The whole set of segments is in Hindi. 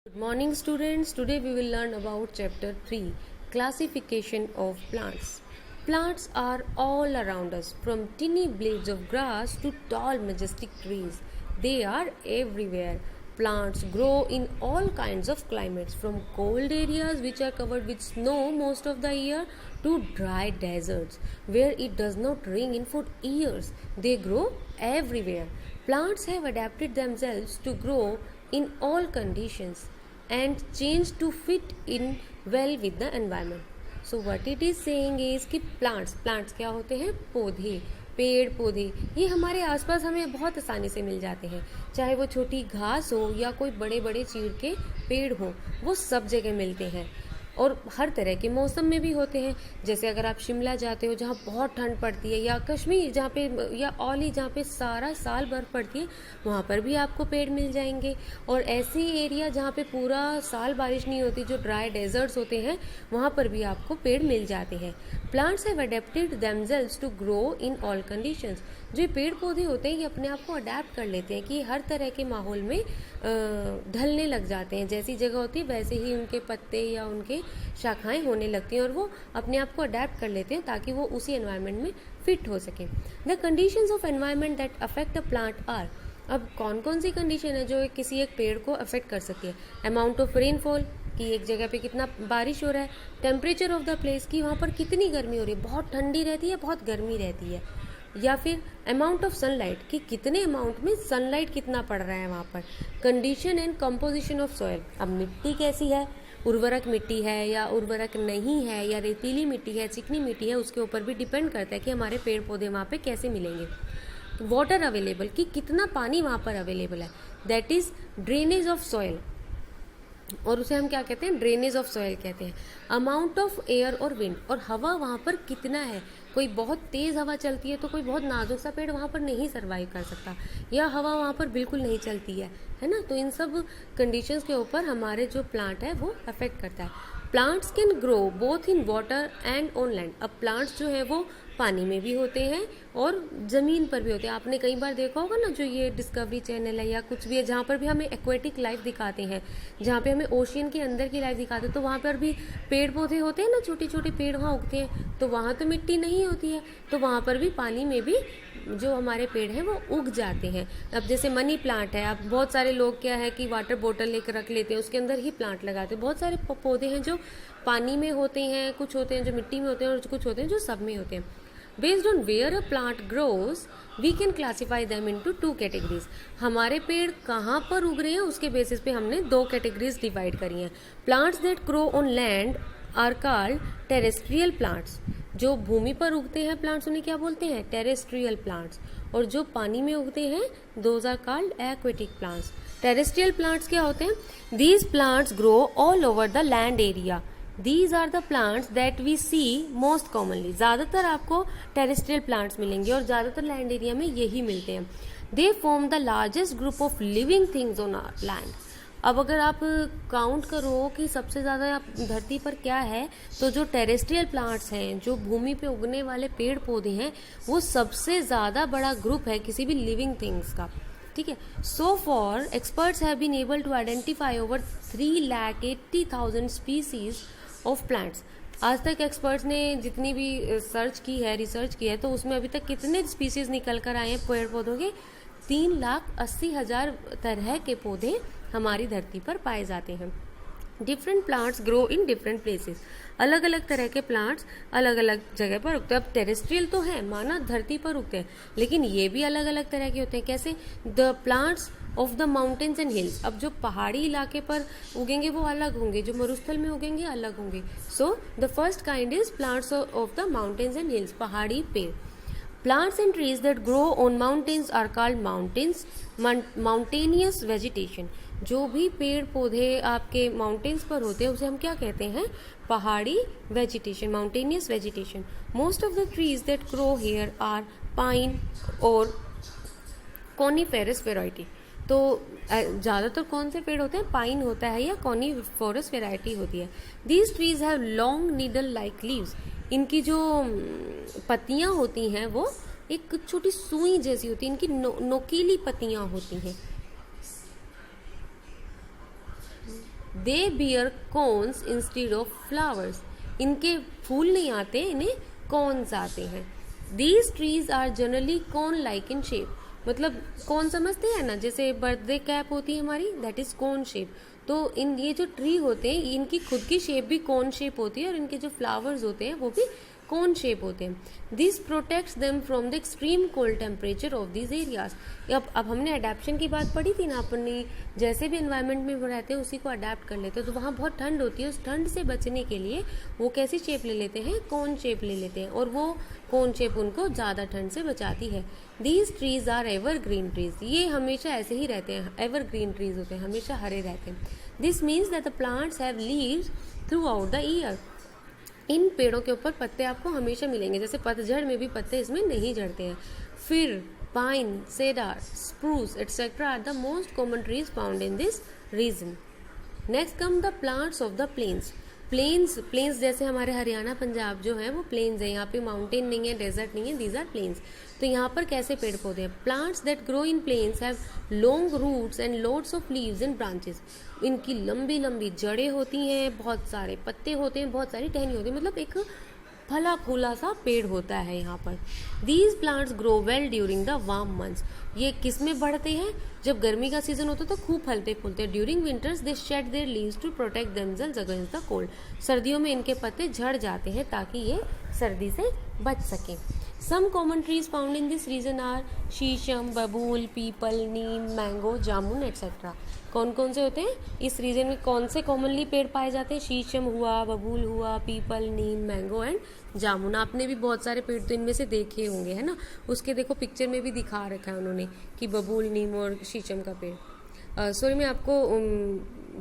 Good morning students. Today we will learn about chapter 3, classification of plants. Plants are all around us, from tiny blades of grass to tall majestic trees. They are everywhere. Plants grow in all kinds of climates, from cold areas which are covered with snow most of the year to dry deserts where it does not rain in for years. They grow everywhere. Plants have adapted themselves to grow in all conditions and change to fit in well with the environment. So what it is saying is कि plants क्या होते हैं? पौधे, पेड़ पौधे, ये हमारे आसपास हमें बहुत आसानी से मिल जाते हैं, चाहे वो छोटी घास हो या कोई बड़े बड़े चीड़ के पेड़ हो, वो सब जगह मिलते हैं और हर तरह के मौसम में भी होते हैं। जैसे अगर आप शिमला जाते हो जहाँ बहुत ठंड पड़ती है, या कश्मीर जहाँ पे, या औली जहाँ पे सारा साल बर्फ़ पड़ती है, वहाँ पर भी आपको पेड़ मिल जाएंगे। और ऐसे एरिया जहाँ पे पूरा साल बारिश नहीं होती, जो ड्राई डेजर्ट्स होते हैं, वहाँ पर भी आपको पेड़ मिल जाते हैं। Plants have adapted themselves to grow in all conditions. जो पेड़ पौधे होते हैं ये अपने आप को अडेप्ट कर लेते हैं कि हर तरह के माहौल में ढलने लग जाते हैं। जैसी जगह होती है वैसे ही उनके पत्ते या उनके शाखाएं होने लगती हैं और वो अपने आप को अडेप्ट कर लेते हैं ताकि वो उसी एनवायरनमेंट में फिट हो सके। The conditions of environment that affect a plant are. अब कौन कौन सी कंडीशन है जो किसी एक पेड़ को अफेक्ट कर सकती है? अमाउंट ऑफ रेनफॉल, कि एक जगह पे कितना बारिश हो रहा है। टेम्परेचर ऑफ द प्लेस, कि वहाँ पर कितनी गर्मी हो रही है, बहुत ठंडी रहती है, बहुत गर्मी रहती है। या फिर अमाउंट ऑफ सनलाइट, कि कितने अमाउंट में सनलाइट कितना पड़ रहा है वहाँ पर। Condition and composition of soil, अब मिट्टी कैसी है, उर्वरक मिट्टी है या उर्वरक नहीं है, या रेतीली मिट्टी है, चिकनी मिट्टी है, उसके ऊपर भी डिपेंड करता है कि हमारे पेड़ पौधे वहाँ पे कैसे मिलेंगे। वाटर अवेलेबल, कि कितना पानी वहाँ पर अवेलेबल है, that is drainage of soil, और उसे हम क्या कहते हैं? ड्रेनेज ऑफ सॉइल कहते हैं। अमाउंट ऑफ एयर और विंड, और हवा वहाँ पर कितना है, कोई बहुत तेज़ हवा चलती है तो कोई बहुत नाजुक सा पेड़ वहाँ पर नहीं सर्वाइव कर सकता, या हवा वहाँ पर बिल्कुल नहीं चलती है ना। तो इन सब कंडीशंस के ऊपर हमारे जो प्लांट है वो अफेक्ट करता है। Plants can grow both in water and on land. अब प्लांट्स जो है वो पानी में भी होते हैं और ज़मीन पर भी होते हैं। आपने कई बार देखा होगा ना, जो ये डिस्कवरी चैनल है या कुछ भी है जहाँ पर भी हमें एक्वेटिक लाइफ दिखाते हैं, जहाँ पे हमें ओशियन के अंदर की लाइफ दिखाते हैं, तो वहाँ पर भी पेड़ पौधे होते हैं ना, छोटे छोटे पेड़ वहाँ उगते हैं। तो वहाँ तो मिट्टी नहीं होती है, तो वहाँ पर भी पानी में भी जो हमारे पेड़ हैं वो उग जाते हैं। अब जैसे मनी प्लांट है, अब बहुत सारे लोग क्या है कि वाटर बोतल लेकर रख लेते हैं, उसके अंदर ही प्लांट लगाते हैं। बहुत सारे पौधे हैं जो पानी में होते हैं, कुछ होते हैं जो मिट्टी में होते हैं, और कुछ होते हैं जो सब में होते हैं। Based on where a plant grows we can classify them into 2 categories. हमारे पेड़ कहाँ पर उग रहे हैं उसके बेसिस पे हमने 2 कैटेगरीज डिवाइड करी हैं। Plants that grow on land are called terrestrial plants. जो भूमि पर उगते हैं प्लांट्स उन्हें क्या बोलते हैं? Terrestrial plants. और जो पानी में उगते हैं those are called aquatic plants. Terrestrial plants क्या होते हैं? These plants grow all over the land area. These are the plants that we see most commonly. ज़्यादातर आपको टेरेस्ट्रियल प्लांट्स मिलेंगे और ज़्यादातर लैंड एरिया में यही मिलते हैं। They form the largest group of living things on our land. अब अगर आप काउंट करो कि सबसे ज़्यादा धरती पर क्या है, तो जो टेरेस्ट्रियल प्लांट्स हैं, जो भूमि पे उगने वाले पेड़ पौधे हैं, वो सबसे ज़्यादा बड़ा ग्रुप है किसी भी लिविंग थिंग्स का। ठीक है। So for experts have been able to identify over 3,80,000 species of plants. आज तक एक्सपर्ट्स ने जितनी भी रिसर्च की है, तो उसमें अभी तक कितने स्पीसीज निकल कर आए हैं पेड़ पौधों के? 3,80,000 तरह के पौधे हमारी धरती पर पाए जाते हैं। Different plants grow in different places. अलग अलग तरह के प्लांट्स अलग अलग जगह पर उगते हैं। अब टेरेस्ट्रियल तो है, माना धरती पर उगते हैं, लेकिन ये भी अलग अलग तरह के होते हैं। कैसे? The plants of the mountains and hills. अब जो पहाड़ी इलाके पर उगेंगे वो अलग होंगे, जो मरुस्थल में उगेंगे अलग होंगे। So the first kind is plants of the mountains and hills, पहाड़ी पेड़। Plants and trees that grow on mountains are called mountainous vegetation. जो भी पेड़ पौधे आपके माउंटेन्स पर होते हैं उसे हम क्या कहते हैं? पहाड़ी vegetation, mountainous vegetation. Most of the trees that grow here are pine और कॉनिफेरस वेराइटी। तो ज़्यादातर कौन से पेड़ होते हैं? पाइन होता है या कॉनिफेरस वेराइटी होती है। These trees have long needle like leaves. इनकी जो पत्तियां होती हैं वो एक छोटी सुई जैसी होती है, इनकी नोकीली पत्तियां होती हैं। They bear cones instead of flowers. इनके फूल नहीं आते, इन्हें कॉन्स आते हैं। These trees are generally cone like in shape. मतलब कौन समझते हैं ना, जैसे बर्थडे कैप होती है हमारी, दैट इज कॉन शेप। तो इन ये जो ट्री होते हैं इनकी खुद की शेप भी कॉन शेप होती है और इनके जो फ्लावर्स होते हैं वो भी कॉन शेप होते हैं। This protects them from the extreme cold temperature of this areas. अब हमने अडेप्शन की बात पढ़ी थी ना, अपनी जैसे भी एनवायरनमेंट में रहते हैं उसी को अडेप्ट कर लेते हैं। तो वहाँ बहुत ठंड होती है, उस ठंड से बचने के लिए वो कैसी शेप ले लेते हैं, कॉन शेप ले लेते हैं, और वो कॉन शेप उनको ज़्यादा ठंड से बचाती है। These trees are evergreen trees. ये हमेशा ऐसे ही रहते हैं, एवर ग्रीन ट्रीज होते हैं, हमेशा हरे रहते हैं। This means that the plants have leaves throughout the year. इन पेड़ों के ऊपर पत्ते आपको हमेशा मिलेंगे, जैसे पतझड़ में भी पत्ते इसमें नहीं झड़ते हैं। फिर pine, cedar, spruce etcetera are the most common trees found in this region. Next come the plants of the plains. Plains जैसे हमारे हरियाणा पंजाब जो है वो प्लेन्स है, यहाँ पे माउंटेन नहीं है, डेजर्ट नहीं है, दीज आर प्लेन्स। तो यहाँ पर कैसे पेड़ पौधे हैं? Plants that grow in plains have long roots and loads of leaves and branches. इनकी लंबी लंबी जड़ें होती हैं, बहुत सारे पत्ते होते हैं, बहुत सारी टहनी होती है, मतलब एक फला फूला सा पेड़ होता है यहाँ पर। These plants grow well during the warm months. ये किस में बढ़ते हैं? जब गर्मी का सीजन होता है तो खूब फलते फूलते हैं। During winters they shed their leaves to protect themselves against the cold. सर्दियों में इनके पत्ते झड़ जाते हैं ताकि ये सर्दी से बच सकें। Some common trees found in this region are shisham, babul, peepal, neem, mango, jamun etcetera. कौन कौन से होते हैं इस रीजन में? कौन से कॉमनली पेड़ पाए जाते हैं? शीशम हुआ, बबूल हुआ, पीपल, नीम, मैंगो एंड जामुन। आपने भी बहुत सारे पेड़ तो इनमें से देखे होंगे, है ना। उसके देखो पिक्चर में भी दिखा रखा है उन्होंने कि बबूल, नीम और शीशम का पेड़। सॉरी मैं आपको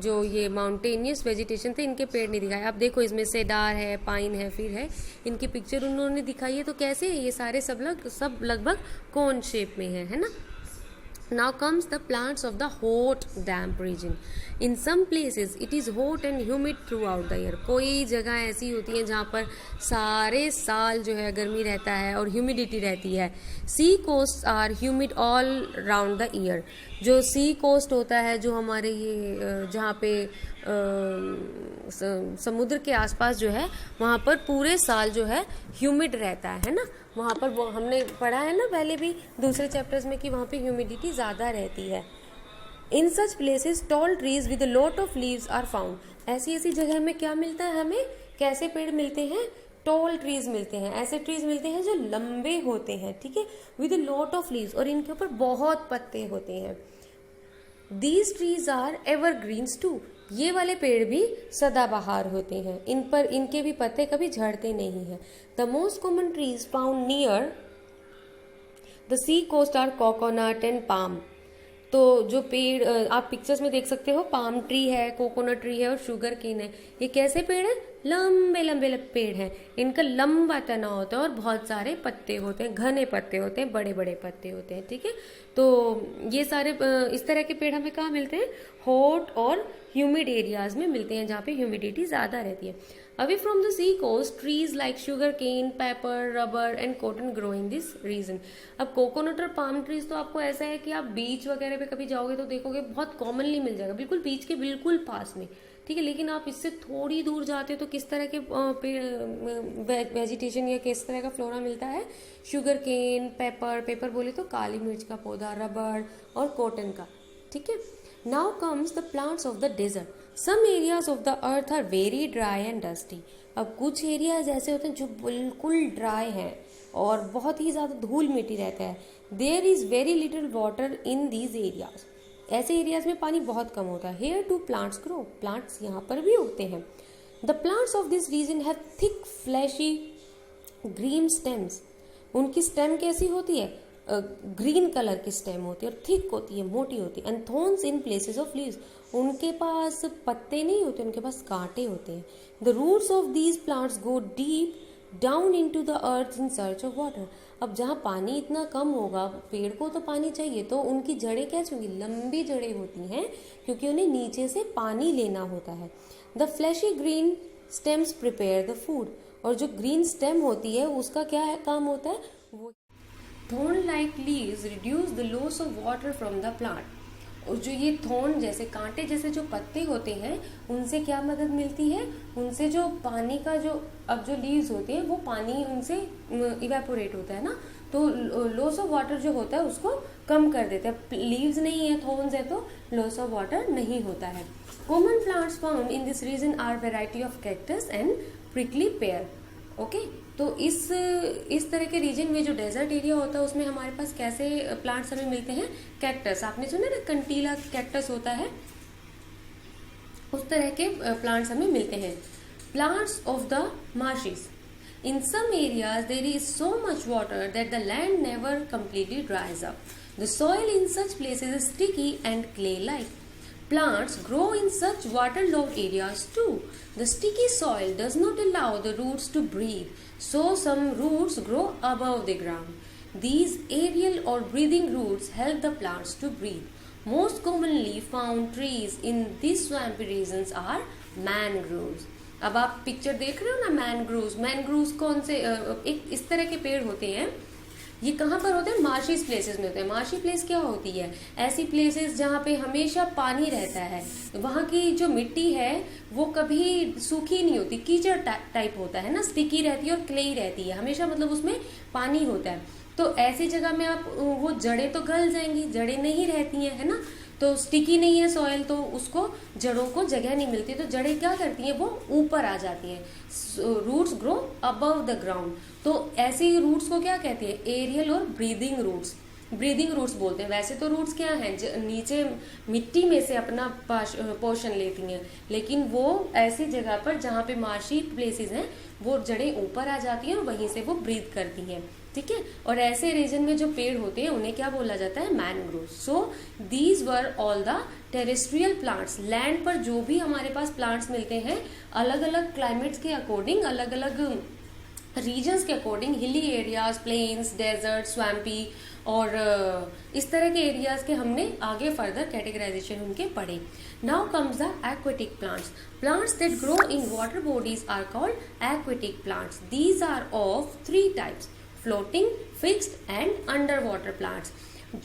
जो ये माउंटेनियस वेजिटेशन थे इनके पेड़ नहीं दिखाए। आप देखो इसमें सेडार है, पाइन है, फिर है, इनकी पिक्चर उन्होंने दिखाई है। तो कैसे है ये सारे सब लगभग कोन शेप में है ना। Now comes the plants of the hot damp region. In some places it is hot and humid throughout the year. कोई जगह ऐसी होती है जहाँ पर सारे साल जो है गर्मी रहता है और ह्यूमिडिटी रहती है। Sea coasts are humid all round the year. जो सी कोस्ट होता है, जो हमारे ये जहाँ पे समुद्र के आसपास जो है वहाँ पर पूरे साल जो है ह्यूमिड रहता है ना। वहाँ पर वो हमने पढ़ा है ना पहले भी दूसरे चैप्टर्स में कि वहाँ पे ह्यूमिडिटी ज़्यादा रहती है। In such places tall trees with lot of leaves are found. ऐसी ऐसी जगह में क्या मिलता है हमें? कैसे पेड़ मिलते हैं? टॉल ट्रीज मिलते हैं। ऐसे ट्रीज मिलते हैं जो लंबे होते हैं, ठीक है, विद लॉट ऑफ लीव्स, और इनके ऊपर बहुत पत्ते होते हैं। These trees are evergreens too. ये वाले पेड़ भी सदाबहार होते हैं, इन पर इनके भी पत्ते कभी झड़ते नहीं हैं। The most common trees found near the sea coast are coconut and palm. तो जो पेड़ आप पिक्चर्स में देख सकते हो, पाम ट्री है, कोकोनट ट्री है और शुगर केन है। ये कैसे पेड़ है? लंबे लंबे पेड़ हैं। इनका लंबा तना होता है और बहुत सारे पत्ते होते हैं, घने पत्ते होते हैं, बड़े बड़े पत्ते होते हैं, ठीक है। तो ये सारे इस तरह के पेड़ हमें कहाँ मिलते हैं? हॉट और ह्यूमिड एरियाज में मिलते हैं जहाँ पे ह्यूमिडिटी ज़्यादा रहती है। Away from the sea coast, trees like sugar cane, pepper, rubber and cotton grow in this region. अब कोकोनट और पाम ट्रीज तो आपको ऐसा है कि आप बीच वगैरह पे कभी जाओगे तो देखोगे बहुत कॉमनली मिल जाएगा, बिल्कुल बीच के बिल्कुल पास में, ठीक है। लेकिन आप इससे थोड़ी दूर जाते हो तो किस तरह के वेजिटेशन या किस तरह का फ्लोरा मिलता है? शुगर केन, पेपर बोले तो काली मिर्च का पौधा, रबर और कॉटन का, ठीक है। Now comes the plants of the desert. Some areas of the earth are very dry and dusty. अब कुछ एरियाज ऐसे होते हैं जो बिल्कुल ड्राई हैं और बहुत ही ज़्यादा धूल मिट्टी रहता है। There is very little water in these areas. ऐसे एरियाज में पानी बहुत कम होता है। Here too plants grow. Plants यहाँ पर भी उगते हैं। The plants of this region have thick, fleshy, green stems. उनकी स्टेम कैसी होती है? ग्रीन कलर की स्टेम होती है और थिक होती है, मोटी होती है। And thorns in places of leaves. उनके पास पत्ते नहीं होते, उनके पास कांटे होते हैं। The roots of these plants go deep down into the earth in search of water. अब जहाँ पानी इतना कम होगा, पेड़ को तो पानी चाहिए, तो उनकी जड़ें कैसी होंगी? लंबी जड़ें होती हैं क्योंकि उन्हें नीचे से पानी लेना होता है। The fleshy green stems prepare the food. और जो ग्रीन स्टेम होती है उसका क्या है, काम होता है? वो Thorn-like leaves reduce the loss of water from the plant. और जो ये थॉर्न जैसे कांटे जैसे जो पत्ते होते हैं उनसे क्या मदद मिलती है, उनसे जो पानी का जो अब जो लीव्स होते हैं वो पानी उनसे इवेपोरेट होता है ना, तो लॉस ऑफ वाटर जो होता है उसको कम कर देते हैं। लीव्स नहीं है, थॉर्न्स है, तो लॉस ऑफ वाटर नहीं होता है। Common plants found in this region are variety of cactus and prickly pear. Okay, तो इस तरह के रीजन में जो डेजर्ट एरिया होता है उसमें हमारे पास कैसे प्लांट्स हमें मिलते हैं, कैक्टस। आपने सुना ना कंटीला कैक्टस होता है, उस तरह के प्लांट्स हमें मिलते हैं। Plants of the marshes, in some areas there is so much water that the land never completely dries up. The soil in such places is sticky and clay-like. Plants grow in such waterlogged areas too. The sticky soil does not allow the roots to breathe, so some roots grow above the ground. These aerial or breathing roots help the plants to breathe. Most commonly found trees in these swampy regions are mangroves. अब आप पिक्चर देख रहे हो ना, मैनग्रोव्स। मैनग्रोव्स कौन से एक इस तरह के पेड़ होते हैं, ये कहाँ पर होते हैं, मार्शिस प्लेसेस में होते हैं। मार्शी प्लेस क्या होती है, ऐसी प्लेसेस जहाँ पे हमेशा पानी रहता है, वहाँ की जो मिट्टी है वो कभी सूखी नहीं होती, कीचड़ टाइप होता है ना, स्टिकी रहती है और क्लेई रहती है हमेशा, मतलब उसमें पानी होता है। तो ऐसी जगह में आप वो जड़ें तो गल जाएंगी, जड़ें नहीं रहती हैं, है ना, तो स्टिकी नहीं है सॉइल, तो उसको जड़ों को जगह नहीं मिलती, तो जड़ें क्या करती हैं, वो ऊपर आ जाती हैं। Roots grow above the ground, तो ऐसी रूट्स को क्या कहते हैं, एरियल और ब्रीदिंग रूट्स। ब्रीदिंग रूट्स बोलते हैं। वैसे तो रूट्स क्या हैं, नीचे मिट्टी में से अपना पोषण लेती हैं, लेकिन वो ऐसी जगह पर जहाँ पे मार्शी प्लेसेस हैं वो जड़ें ऊपर आ जाती हैं और वहीं से वो ब्रीथ करती हैं, ठीक है। और ऐसे रीजन में जो पेड़ होते हैं उन्हें क्या बोला जाता है, mangrove. So these were all the terrestrial plants. Land पर जो भी हमारे पास प्लांट्स मिलते हैं, अलग अलग क्लाइमेट्स के अकॉर्डिंग, अलग अलग रीजन्स के according, hilly areas, planes, desert, swampy और इस तरह के एरियाज के हमने आगे फर्दर कैटेगराइजेशन उनके पढ़े। Now comes the aquatic plants. Plants that grow in water bodies are called aquatic plants. These are of 3 types, floating, fixed and underwater plants.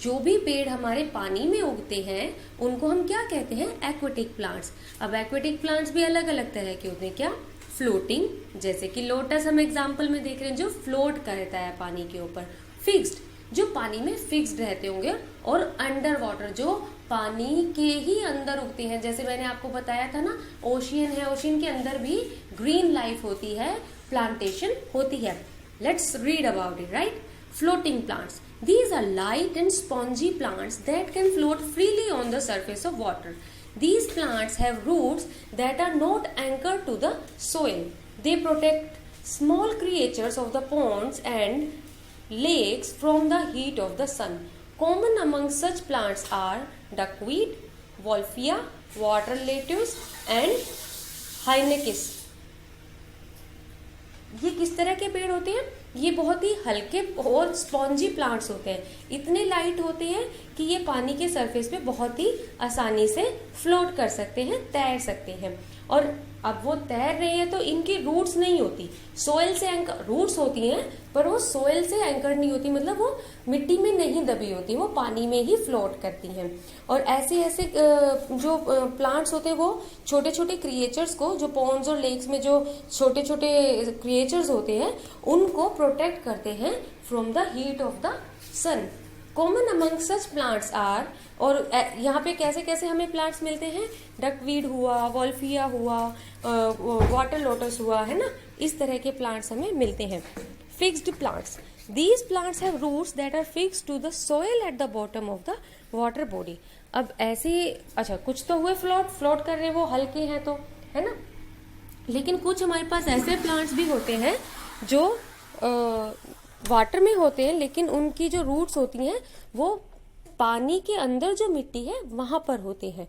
जो भी पेड़ हमारे पानी में उगते हैं उनको हम क्या कहते हैं, एक्वेटिक प्लांट्स। अब एक्वेटिक प्लांट्स भी अलग अलग तरह के होते हैं। क्या, फ्लोटिंग, जैसे कि लोटस हम एग्जांपल में देख रहे हैं, जो फ्लोट करता है पानी के ऊपर। फिक्स्ड, जो पानी में फिक्स्ड रहते होंगे। और अंडर वाटर, जो पानी के ही अंदर उगते हैं, जैसे मैंने आपको बताया था ना, ओशियन है, ओशियन के अंदर भी ग्रीन लाइफ होती है, प्लांटेशन होती है। Let's read about it, right. Floating plants, these are light and spongy plants that can float freely on the surface of water. These plants have roots that are not anchored to the soil. They protect small creatures of the ponds and lakes from the heat of the sun. Common among such plants are duckweed, wolffia, water lettuce and hibiscus. ये किस तरह के पेड़ होते हैं, ये बहुत ही हल्के और स्पॉन्जी प्लांट्स होते हैं। इतने लाइट होते हैं कि ये पानी के सरफेस पे बहुत ही आसानी से फ्लोट कर सकते हैं, तैर सकते हैं। और अब वो तैर रहे हैं तो इनकी रूट्स नहीं होती, सोयल से एंकर, रूट्स होती हैं पर वो सोयल से एंकर नहीं होती, मतलब वो मिट्टी में नहीं दबी होती, वो पानी में ही फ्लोट करती हैं। और ऐसे ऐसे जो प्लांट्स होते हैं वो छोटे छोटे क्रिएचर्स को, जो पॉन्ड्स और लेक्स में जो छोटे छोटे क्रिएचर्स होते हैं उनको प्रोटेक्ट करते हैं from the heat of the sun. Common among such plants are, और यहाँ पे कैसे कैसे हमें प्लांट्स मिलते हैं, डकवीड हुआ, वॉल्फिया हुआ, वाटर लोटस हुआ, है ना, इस तरह के प्लांट्स हमें मिलते हैं। Fixed plants, these plants have roots that are fixed to the soil at the bottom of the water body. अब ऐसे, अच्छा कुछ तो हुए फ्लोट कर रहे हैं, वो हल्के हैं तो, है ना, लेकिन कुछ हमारे पास ऐसे प्लांट्स भी होते हैं जो वाटर में होते हैं, लेकिन उनकी जो रूट्स होती हैं वो पानी के अंदर जो मिट्टी है वहां पर होते हैं।